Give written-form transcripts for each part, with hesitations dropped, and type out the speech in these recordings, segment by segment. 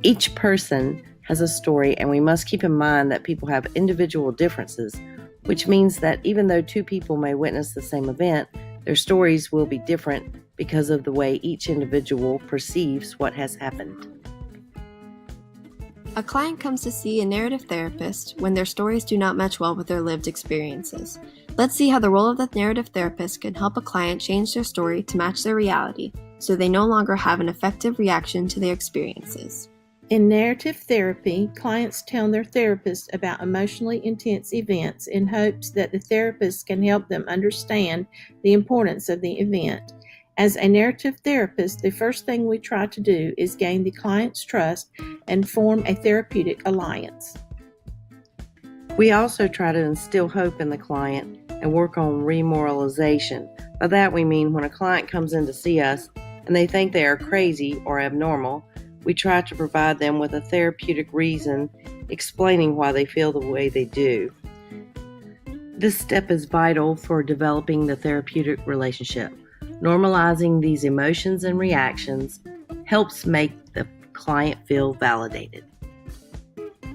Each person has a story, and we must keep in mind that people have individual differences, which means that even though two people may witness the same event, their stories will be different because of the way each individual perceives what has happened. A client comes to see a narrative therapist when their stories do not match well with their lived experiences. Let's see how the role of the narrative therapist can help a client change their story to match their reality, so they no longer have an effective reaction to their experiences. In narrative therapy, clients tell their therapist about emotionally intense events in hopes that the therapist can help them understand the importance of the event. As a narrative therapist, the first thing we try to do is gain the client's trust and form a therapeutic alliance. We also try to instill hope in the client and work on remoralization. By that we mean when a client comes in to see us and they think they are crazy or abnormal, we try to provide them with a therapeutic reason explaining why they feel the way they do. This step is vital for developing the therapeutic relationship. Normalizing these emotions and reactions helps make the client feel validated.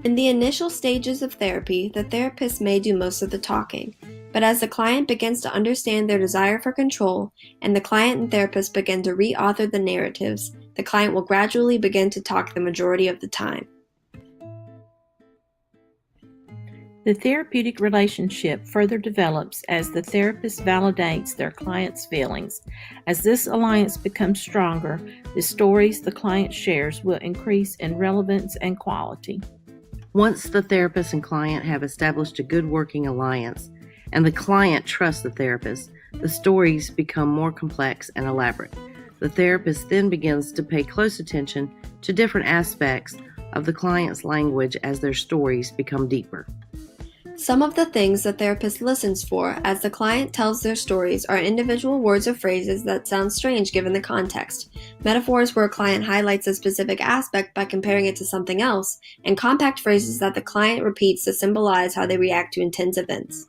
In the initial stages of therapy, the therapist may do most of the talking, but as the client begins to understand their desire for control and the client and therapist begin to re-author the narratives, the client will gradually begin to talk the majority of the time. The therapeutic relationship further develops as the therapist validates their client's feelings. As this alliance becomes stronger, the stories the client shares will increase in relevance and quality. Once the therapist and client have established a good working alliance, and the client trusts the therapist, the stories become more complex and elaborate. The therapist then begins to pay close attention to different aspects of the client's language as their stories become deeper. Some of the things the therapist listens for as the client tells their stories are individual words or phrases that sound strange given the context, metaphors where a client highlights a specific aspect by comparing it to something else, and compact phrases that the client repeats to symbolize how they react to intense events.